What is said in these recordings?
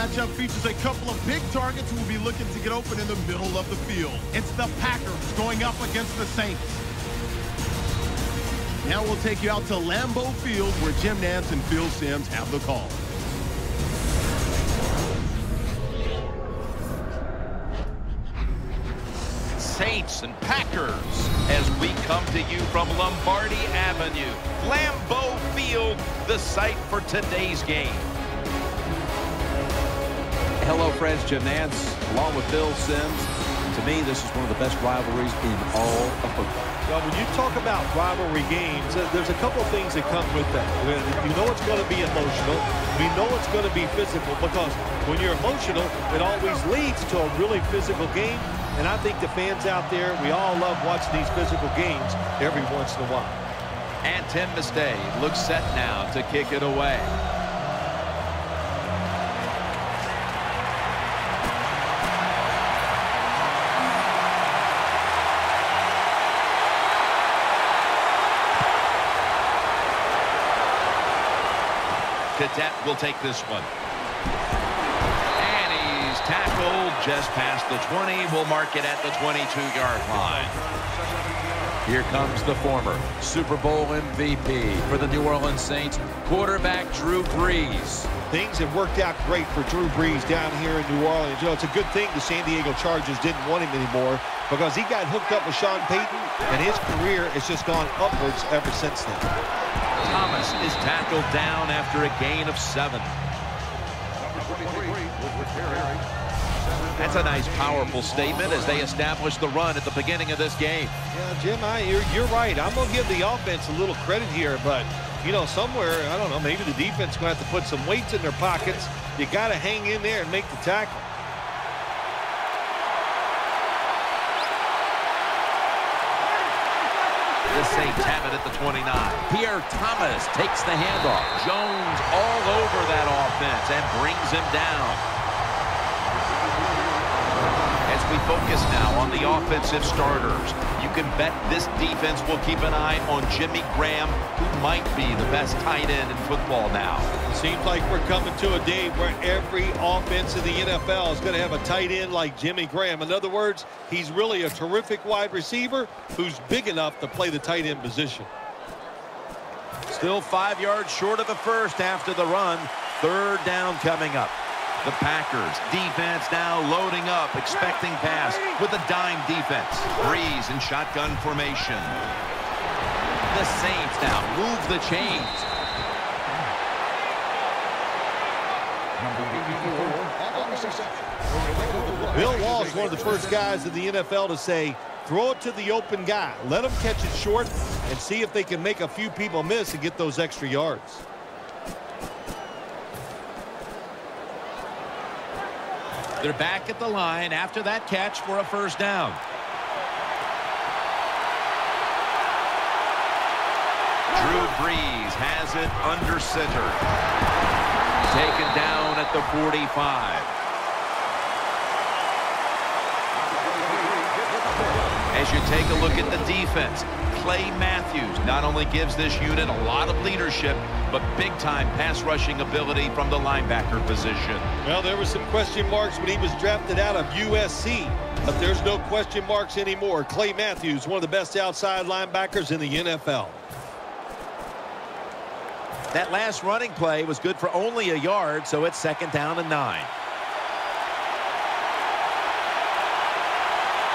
matchup features a couple of big targets who will be looking to get open in the middle of the field. It's the Packers going up against the Saints. Now we'll take you out to Lambeau Field, where Jim Nantz and Phil Simms have the call. Saints and Packers as we come to you from Lombardi Avenue. Lambeau Field, the site for today's game. Hello, friends. Jim Nantz, along with Phil Simms. To me, this is one of the best rivalries in all of football. Well, when you talk about rivalry games, there's a couple of things that come with that. You know it's going to be emotional. We know it's going to be physical, because when you're emotional, it always leads to a really physical game. And I think the fans out there, we all love watching these physical games every once in a while. And Tim Mistay looks set now to kick it away. Cadet will take this one. And he's tackled just past the 20. We'll mark it at the 22-yard line. Here comes the former Super Bowl MVP for the New Orleans Saints, quarterback Drew Brees. Things have worked out great for Drew Brees down here in New Orleans. You know, it's a good thing the San Diego Chargers didn't want him anymore, because he got hooked up with Sean Payton, and his career has just gone upwards ever since then. Thomas is tackled down after a gain of 7. That's a nice, powerful statement as they establish the run at the beginning of this game. Yeah, Jim, you're right. I'm going to give the offense a little credit here, but, you know, somewhere, I don't know, maybe the defense is going to have to put some weights in their pockets. You got to hang in there and make the tackle. The Saints have it at the 29. Pierre Thomas takes the handoff. Jones all over that offense and brings him down. As we focus now on the offensive starters, you can bet this defense will keep an eye on Jimmy Graham, who might be the best tight end in football now. It seems like we're coming to a day where every offense in the NFL is going to have a tight end like Jimmy Graham. In other words, he's really a terrific wide receiver who's big enough to play the tight end position. Still 5 yards short of the first after the run. 3rd down coming up. The Packers defense now loading up, expecting pass with a dime defense. Brees in shotgun formation. The Saints now move the chains. Bill Walsh is one of the first guys in the NFL to say, throw it to the open guy. Let them catch it short and see if they can make a few people miss and get those extra yards. They're back at the line after that catch for a 1st down. Drew Brees has it under center. Taken down at the 45. As you take a look at the defense, Clay Matthews not only gives this unit a lot of leadership, but big-time pass rushing ability from the linebacker position. Well, there were some question marks when he was drafted out of USC, but there's no question marks anymore. Clay Matthews, one of the best outside linebackers in the NFL. That last running play was good for only a yard, so it's 2nd down and 9.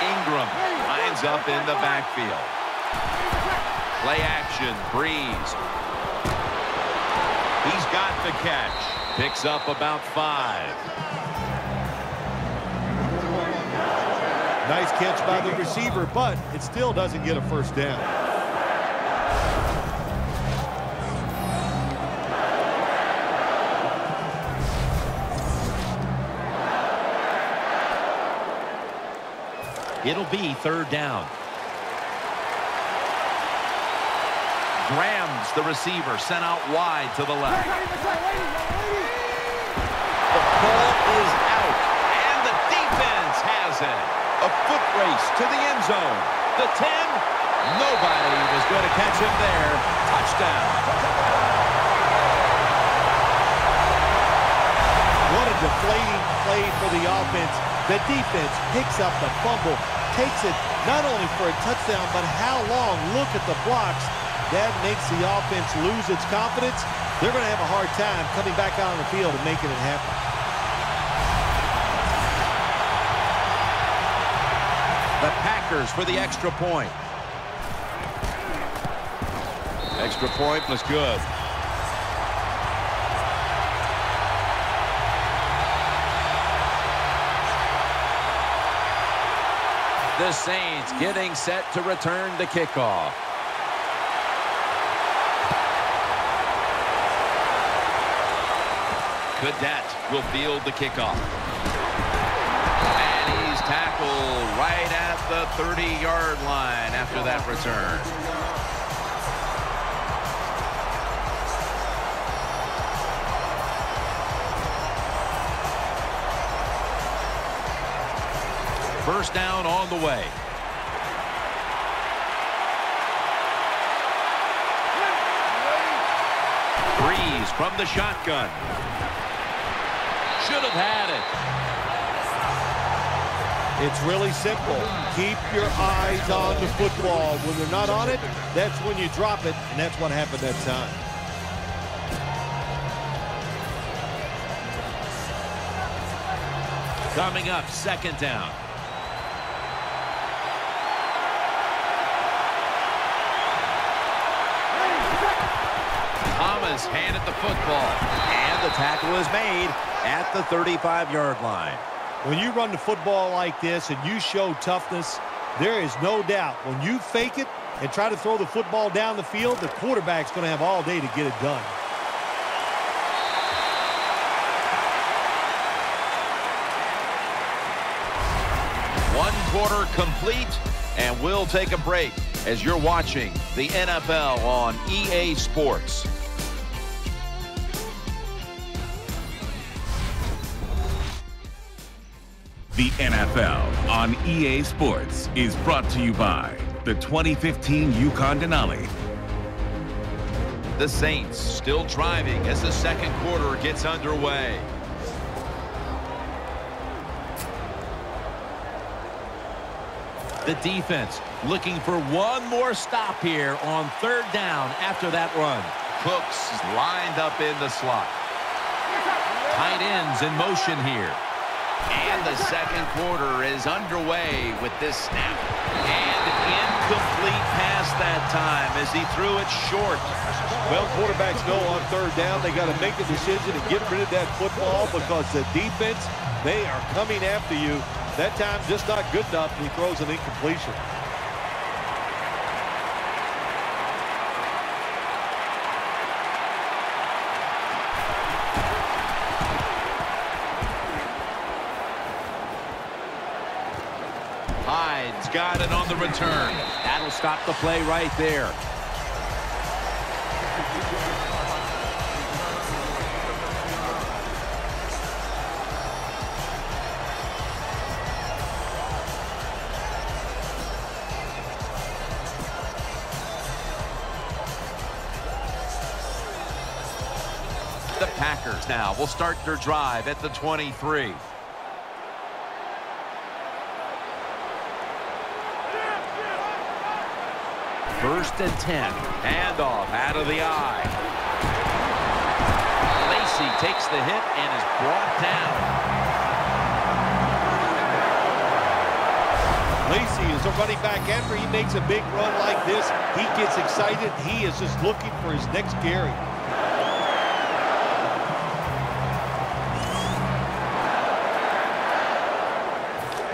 Ingram lines up in the backfield. Play action, Brees. He's got the catch. Picks up about 5. Nice catch by the receiver, but it still doesn't get a 1st down. It'll be 3rd down. Graham's the receiver, sent out wide to the left. The ball is out, and the defense has it. A foot race to the end zone. The 10, nobody was going to catch him there. Touchdown. What a deflating play for the offense. The defense picks up the fumble, takes it not only for a touchdown, but how long? Look at the blocks. That makes the offense lose its confidence. They're going to have a hard time coming back out on the field and making it happen. The Packers for the extra point. Extra point was good. The Saints getting set to return the kickoff. Cadet will field the kickoff. And he's tackled right at the 30-yard line after that return. First down on the way. Breeze from the shotgun. Should have had it. It's really simple. Keep your eyes on the football. When they're not on it, that's when you drop it, and that's what happened that time. Coming up, second down. Thomas handed the football. And the tackle is made at the 35-yard line. When you run the football like this and you show toughness, there is no doubt when you fake it and try to throw the football down the field, the quarterback's going to have all day to get it done. One quarter complete, and we'll take a break as you're watching the NFL on EA Sports. The NFL on EA Sports is brought to you by the 2015 Yukon Denali. The Saints still driving as the second quarter gets underway. The defense looking for one more stop here on third down after that run. Cooks lined up in the slot. Tight ends in motion here. And the second quarter is underway with this snap. And incomplete pass that time as he threw it short. Well, quarterbacks know on third down they got to make a decision and get rid of that football because the defense, they are coming after you. That time just not good enough, and he throws an incompletion. Hyde's got it on the return. That'll stop the play right there. The Packers now will start their drive at the 23. First and 10. Handoff out of the eye. Lacy takes the hit and is brought down. Lacy is a running back. After he makes a big run like this, he gets excited. He is just looking for his next carry.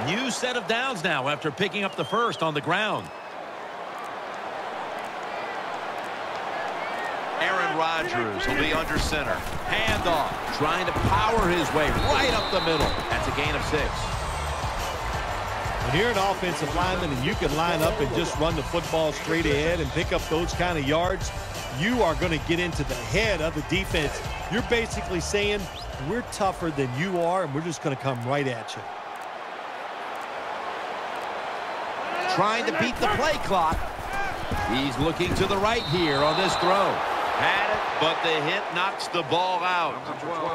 New set of downs now after picking up the first on the ground. Aaron Rodgers will be under center. Handoff. Trying to power his way right up the middle. That's a gain of 6. When you're an offensive lineman and you can line up and just run the football straight ahead and pick up those kind of yards, you are going to get into the head of the defense. You're basically saying, we're tougher than you are, and we're just going to come right at you. Trying to beat the play clock. He's looking to the right here on this throw. Had it, but the hit knocks the ball out.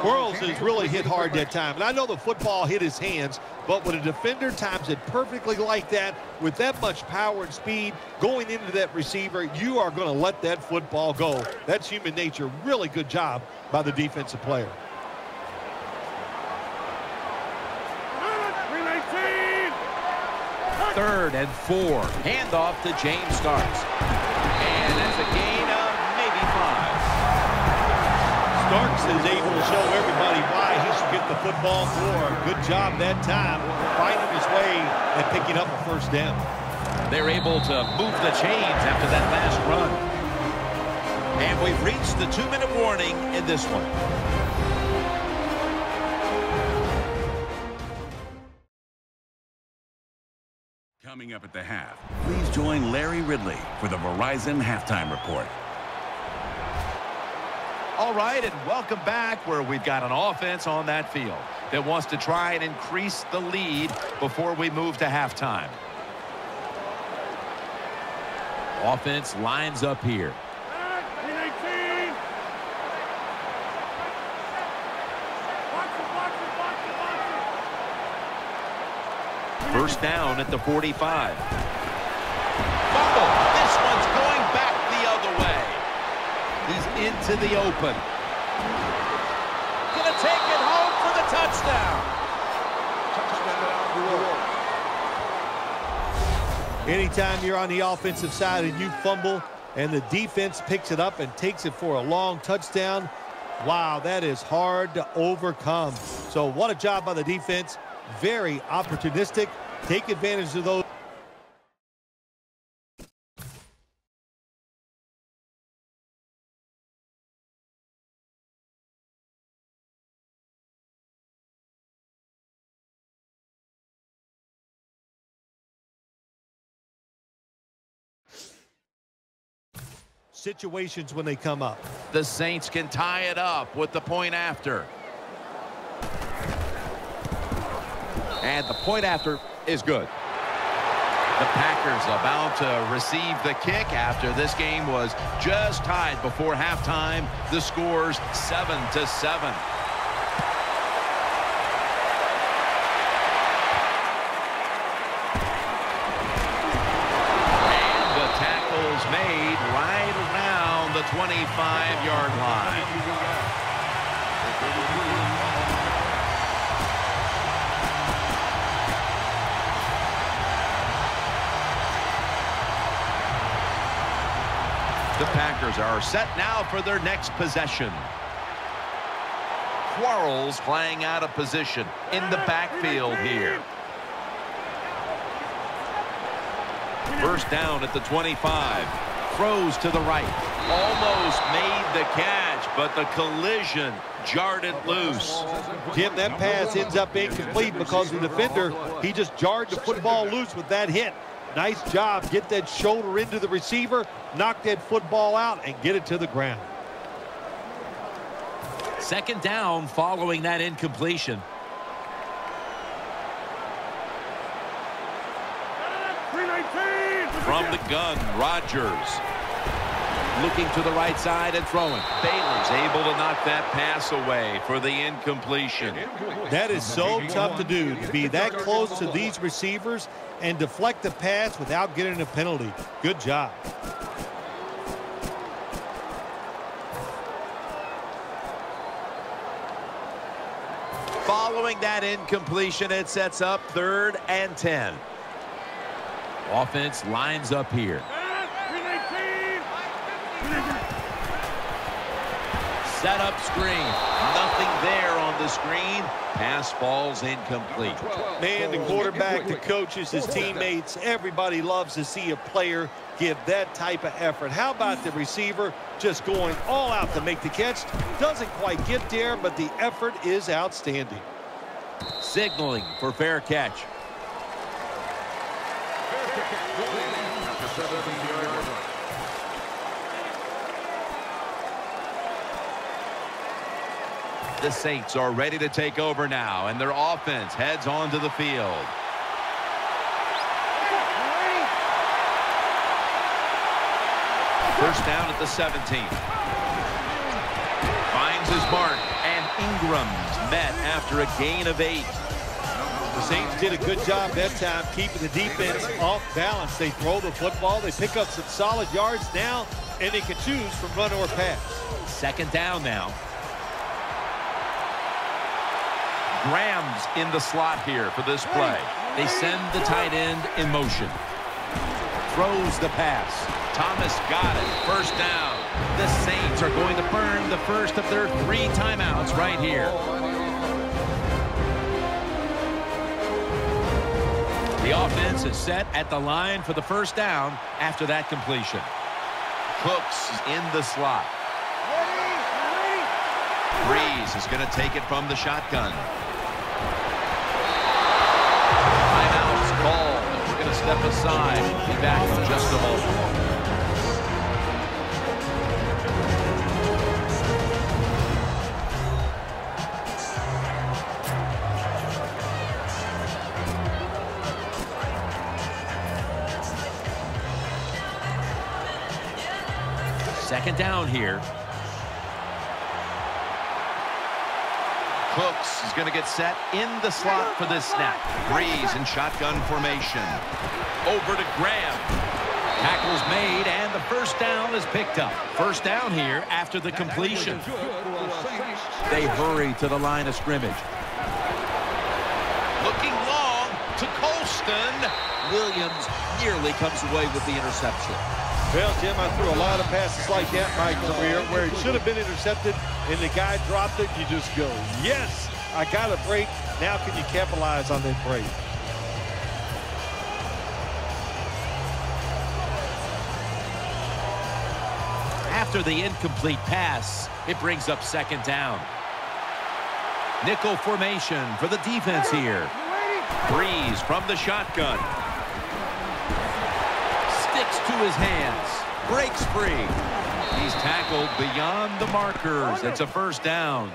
Quarles is really hit hard that time. And I know the football hit his hands, but when a defender times it perfectly like that, with that much power and speed going into that receiver, you are going to let that football go. That's human nature. Really good job by the defensive player. Third and 4. Handoff to James Starks. And that's a gain of maybe 5. Starks is able to show everybody why he should get the football more. Good job that time, finding his way and picking up a first down. They're able to move the chains after that last run. And we've reached the 2-minute warning in this one. Coming up at the half, please join Larry Ridley for the Verizon Halftime Report. All right, and welcome back, where we've got an offense on that field that wants to try and increase the lead before we move to halftime. Offense lines up here. First down at the 45. Fumble. This one's going back the other way. He's into the open. Gonna take it home for the touchdown. Anytime you're on the offensive side and you fumble and the defense picks it up and takes it for a long touchdown, wow, that is hard to overcome. So what a job by the defense. Very opportunistic. Take advantage of those. Situations when they come up. The Saints can tie it up with the point after. And the point after is good. The Packers about to receive the kick after this game was just tied before halftime. The score's 7-7. And the tackle's made right around the 25-yard line. The Packers are set now for their next possession. Quarles playing out of position in the backfield here. First down at the 25. Throws to the right. Almost made the catch, but the collision jarred it loose. Jim, that pass ends up incomplete because the defender, he just jarred the football loose with that hit. Nice job. Get that shoulder into the receiver, knock that football out, and get it to the ground. Second down following that incompletion. From the gun, Rodgers. Looking to the right side and throwing. Baylor's able to knock that pass away for the incompletion. That is so tough to do, to be that close to these receivers and deflect the pass without getting a penalty. Good job. Following that incompletion, it sets up 3rd and 10. Offense lines up here. Set up screen. Nothing there on the screen. Pass ball's incomplete. Man, the quarterback, the coaches, his teammates, everybody loves to see a player give that type of effort. How about the receiver just going all out to make the catch? Doesn't quite get there, but the effort is outstanding. Signaling for fair catch. The Saints are ready to take over now, and their offense heads onto the field. First down at the 17. his mark, and Ingram's met after a gain of 8. The Saints did a good job that time keeping the defense off balance. They throw the football, they pick up some solid yards now, and they can choose from run or pass. Second down now. Graham's in the slot here for this play. They send the tight end in motion. Throws the pass. Thomas got it. First down. The Saints are going to burn the first of their 3 timeouts right here. The offense is set at the line for the first down after that completion. Cooks is in the slot. Breeze is going to take it from the shotgun. Timeout's called. We're going to step aside. Be back in just a moment. Second down here. Cooks is going to get set in the slot for this snap. Breeze in shotgun formation. Over to Graham. Tackle's made, and the first down is picked up. First down here after the completion. They hurry to the line of scrimmage. Looking long to Colston. Williams nearly comes away with the interception. Well, Jim, I threw a lot of passes like that in my career where it should have been intercepted and the guy dropped it. You just go, yes, I got a break. Now can you capitalize on that break? After the incomplete pass, it brings up second down. Nickel formation for the defense here. Breeze from the shotgun. To his hands, breaks free. He's tackled beyond the markers. It's a first down.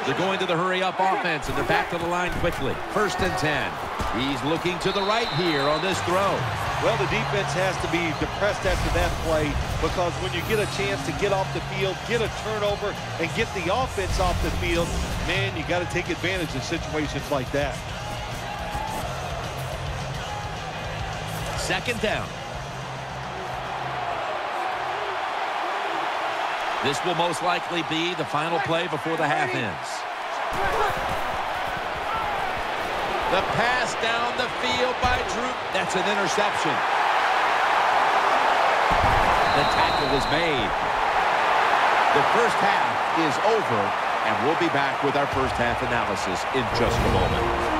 They're going to the hurry-up offense, and they're back to the line quickly. 1st and 10. He's looking to the right here on this throw. Well, the defense has to be depressed after that play because when you get a chance to get off the field, get a turnover, and get the offense off the field, man, you got to take advantage of situations like that. Second down. This will most likely be the final play before the half ends. The pass down the field by Drew. That's an interception. The tackle is made. The first half is over, and we'll be back with our first half analysis in just a moment.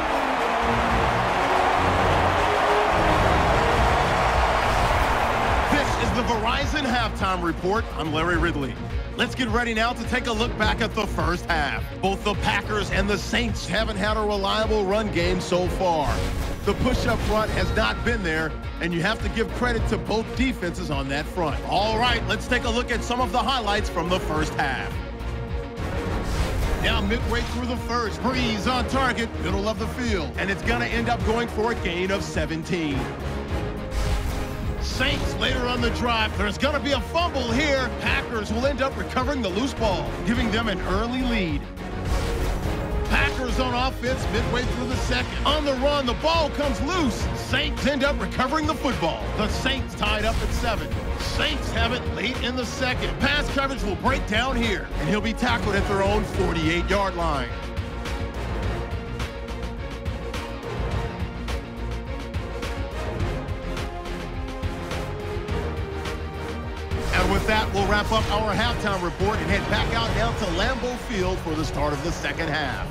The Verizon Halftime Report. I'm Larry Ridley. Let's get ready now to take a look back at the first half. Both the Packers and the Saints haven't had a reliable run game so far. The push-up front has not been there, and you have to give credit to both defenses on that front. All right, let's take a look at some of the highlights from the first half. Now midway through the first, Breeze on target, middle of the field, and it's going to end up going for a gain of 17. Saints later on the drive. There's going to be a fumble here. Packers will end up recovering the loose ball, giving them an early lead. Packers on offense midway through the second. On the run, the ball comes loose. Saints end up recovering the football. The Saints tied up at 7. Saints have it late in the second. Pass coverage will break down here, and he'll be tackled at their own 48-yard line. And with that, we'll wrap up our halftime report and head back out now to Lambeau Field for the start of the second half.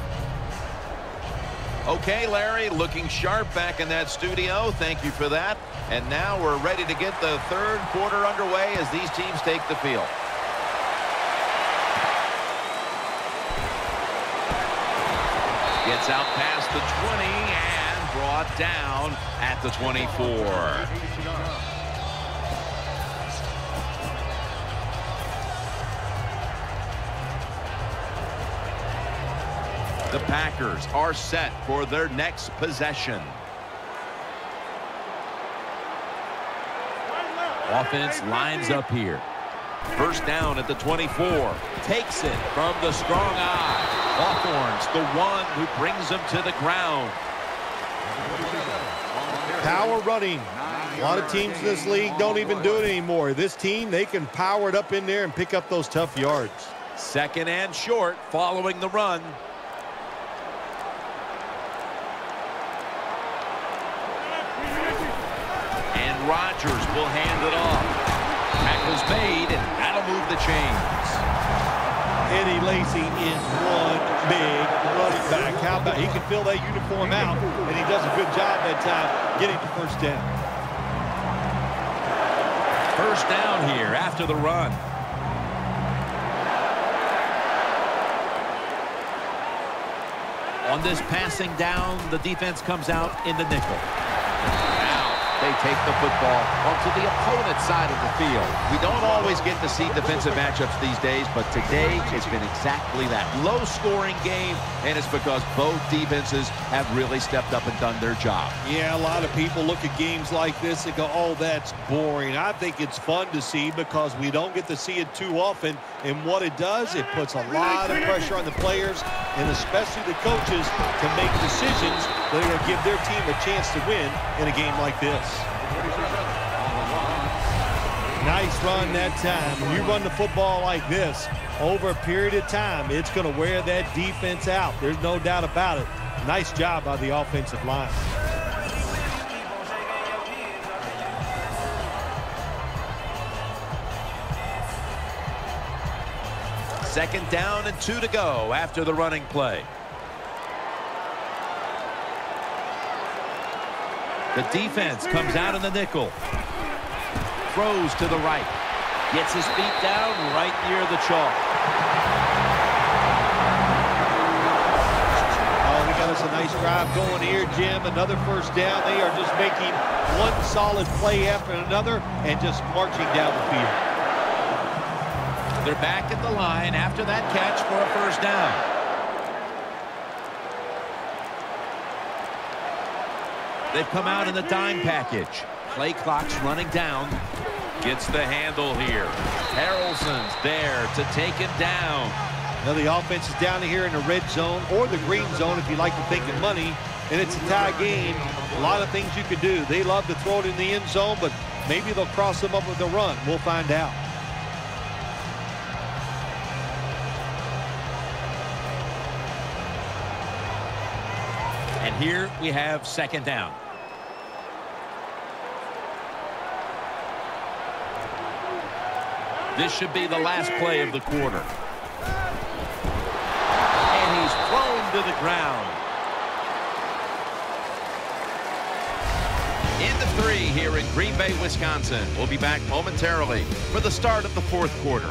Okay, Larry, looking sharp back in that studio. Thank you for that. And now we're ready to get the third quarter underway as these teams take the field. Gets out past the 20 and brought down at the 24. The Packers are set for their next possession. Offense lines up here. First down at the 24. Takes it from the strong eye. Hawthorne's the one who brings him to the ground. Power running. A lot of teams in this league don't even do it anymore. This team, they can power it up in there and pick up those tough yards. Second and short following the run. And Rodgers will hand it off. Tackle's made, and that'll move the chains. Eddie Lacy is one big running back. How about he can fill that uniform out, and he does a good job that time getting the first down. First down here after the run. On this passing down, the defense comes out in the nickel. They take the football onto the opponent's side of the field. We don't always get to see defensive matchups these days, but today it's been exactly that. Low-scoring game, and it's because both defenses have really stepped up and done their job. Yeah, a lot of people look at games like this and go, oh, that's boring. I think it's fun to see because we don't get to see it too often, and what it does, it puts a lot of pressure on the players and especially the coaches to make decisions that are going to give their team a chance to win in a game like this. Nice run that time. When you run the football like this over a period of time, it's going to wear that defense out. There's no doubt about it. Nice job by the offensive line. Second down and 2 to go after the running play. The defense comes out in the nickel. Throws to the right. Gets his feet down right near the chalk. Oh, we got us a nice drive going here, Jim. Another first down. They are just making one solid play after another and just marching down the field. They're back at the line after that catch for a first down. They've come out in the dime package. Play clock's running down. Gets the handle here. Harrelson's there to take him down. Now the offense is down here in the red zone or the green zone if you like to think of money. And it's a tie game. A lot of things you could do. They love to throw it in the end zone, but maybe they'll cross them up with a run. We'll find out. And here we have second down. This should be the last play of the quarter. And he's thrown to the ground. In the 3 here in Green Bay, Wisconsin. We'll be back momentarily for the start of the fourth quarter.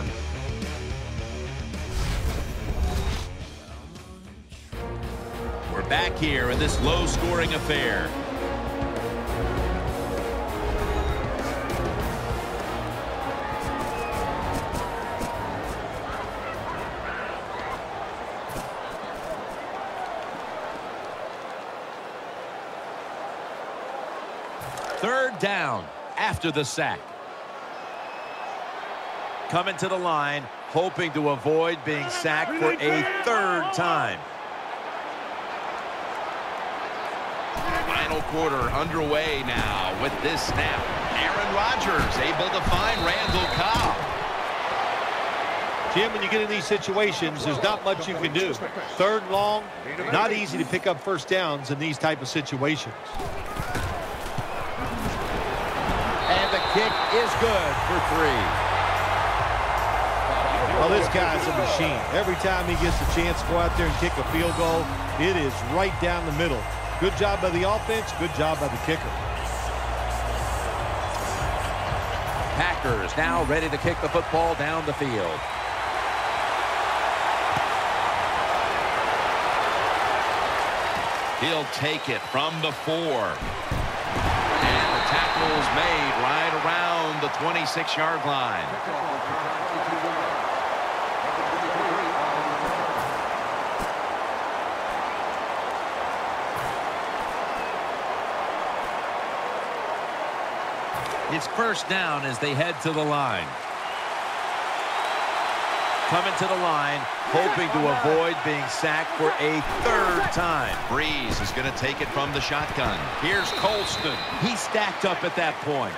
We're back here in this low-scoring affair. Third down after the sack. Coming to the line, hoping to avoid being sacked for a third time. Final quarter underway now with this snap. Aaron Rodgers able to find Randall Cobb. Jim, when you get in these situations, there's not much you can do. Third and long, not easy to pick up first downs in these type of situations. And the kick is good for 3. Well, this guy's a machine. Every time he gets a chance to go out there and kick a field goal, it is right down the middle. Good job by the offense, good job by the kicker. Packers now ready to kick the football down the field. He'll take it from the 4. And the tackle's made right around the 26-yard line. It's first down as they head to the line. Coming to the line, hoping to avoid being sacked for a third time. Breeze is going to take it from the shotgun. Here's Colston. He's stacked up at that point.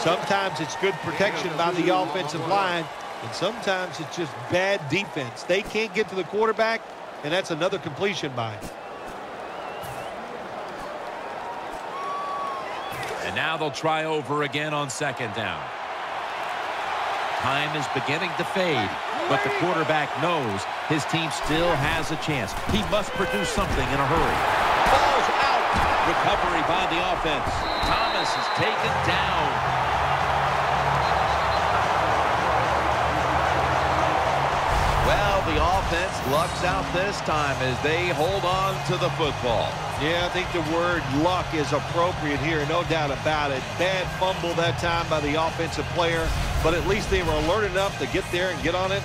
Sometimes it's good protection by the offensive line, and sometimes it's just bad defense. They can't get to the quarterback, and that's another completion by him. And now they'll try over again on second down. Time is beginning to fade, but the quarterback knows his team still has a chance. He must produce something in a hurry. Falls out. Recovery by the offense. Thomas is taken down. Well, the offense lucks out this time as they hold on to the football. Yeah, I think the word luck is appropriate here, no doubt about it. Bad fumble that time by the offensive player, but at least they were alert enough to get there and get on it,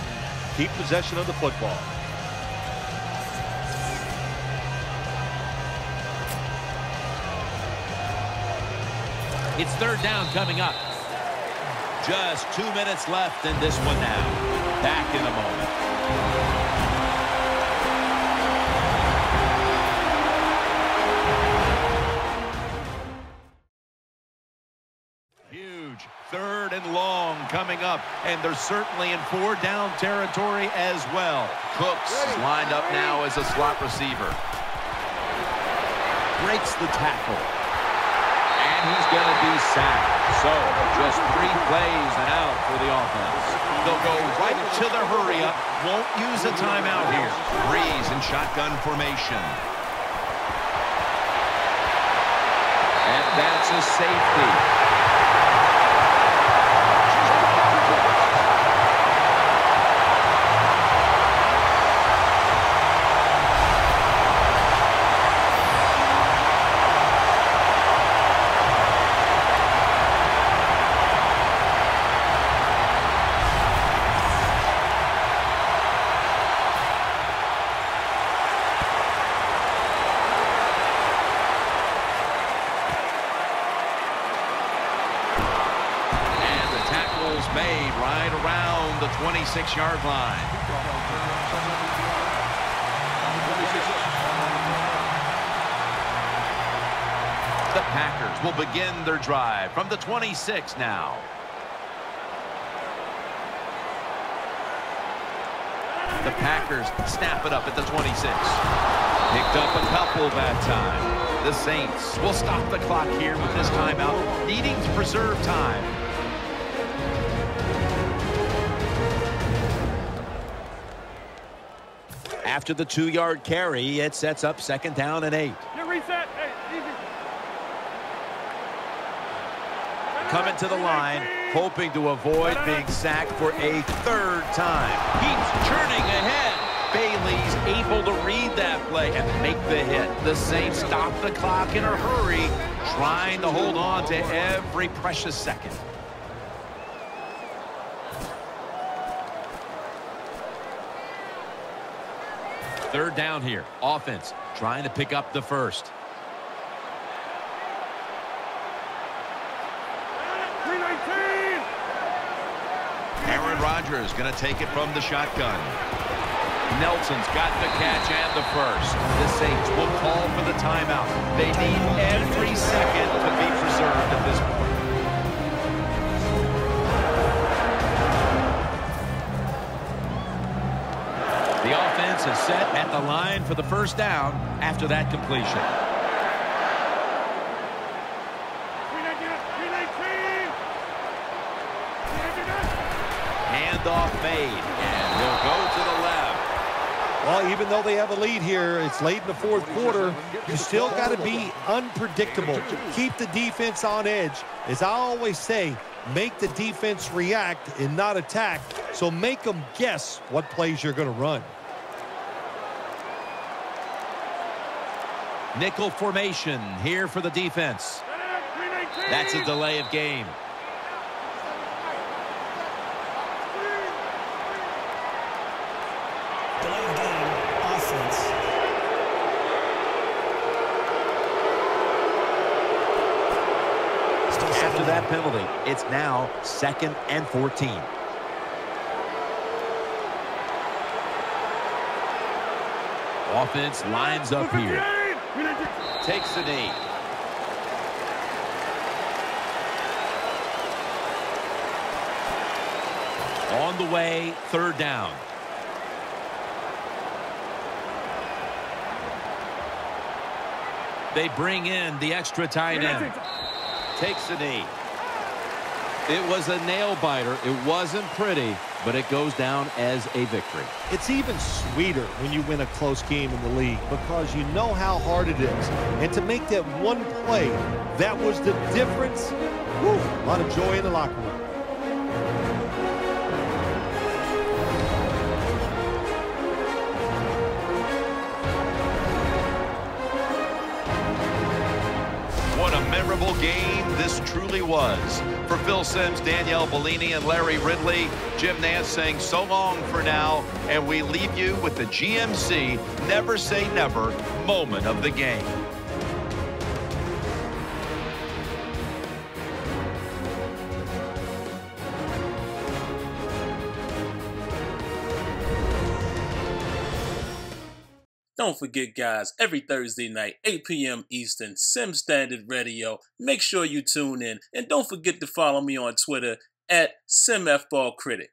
keep possession of the football. It's third down coming up. Just 2 minutes left in this one now. Back in a moment. Huge third and long coming up, and they're certainly in 4-down territory as well. Cooks lined up now as a slot receiver. Breaks the tackle. And he's going to be sacked. So, just 3 plays and out for the offense. They'll go right to the hurry-up. Won't use a timeout here. Breeze in shotgun formation. And that's a safety. Made right around the 26-yard line. The Packers will begin their drive from the 26 now. The Packers snap it up at the 26. Picked up a couple that time. The Saints will stop the clock here with this timeout, needing to preserve time. After the 2-yard carry, it sets up second down and 8. Reset. Hey, easy. Coming to the line, hoping to avoid being sacked for a third time. Keeps churning ahead. Bailey's able to read that play and make the hit. The Saints stop the clock in a hurry, trying to hold on to every precious second. Third down here. Offense trying to pick up the first. Aaron Rodgers going to take it from the shotgun. Nelson's got the catch and the first. The Saints will call for the timeout. They need every second to be preserved at this point. The offense is set at the line for the first down after that completion. Handoff made, and he'll go to the left. Well, even though they have a lead here, it's late in the fourth quarter, you still got to be unpredictable. Keep the defense on edge. As I always say, make the defense react and not attack, so make them guess what plays you're going to run. Nickel formation here for the defense. That's a delay of game. Delay of game, offense. After after that penalty. It's now 2nd and 14. Offense lines up here. Takes the knee. On the way, 3rd down. They bring in the extra tight end. Takes the knee. It was a nail-biter. It wasn't pretty, but it goes down as a victory. It's even sweeter when you win a close game in the league because you know how hard it is. And to make that one play, that was the difference. Whew, a lot of joy in the locker room. What a memorable game this truly was. For Phil Simms, Danielle Bellini, and Larry Ridley, Jim Nantz saying so long for now, and we leave you with the GMC Never Say Never moment of the game. Don't forget, guys, every Thursday night, 8 p.m. Eastern, Sim Standard Radio. Make sure you tune in. And don't forget to follow me on Twitter at SimFBallCritic.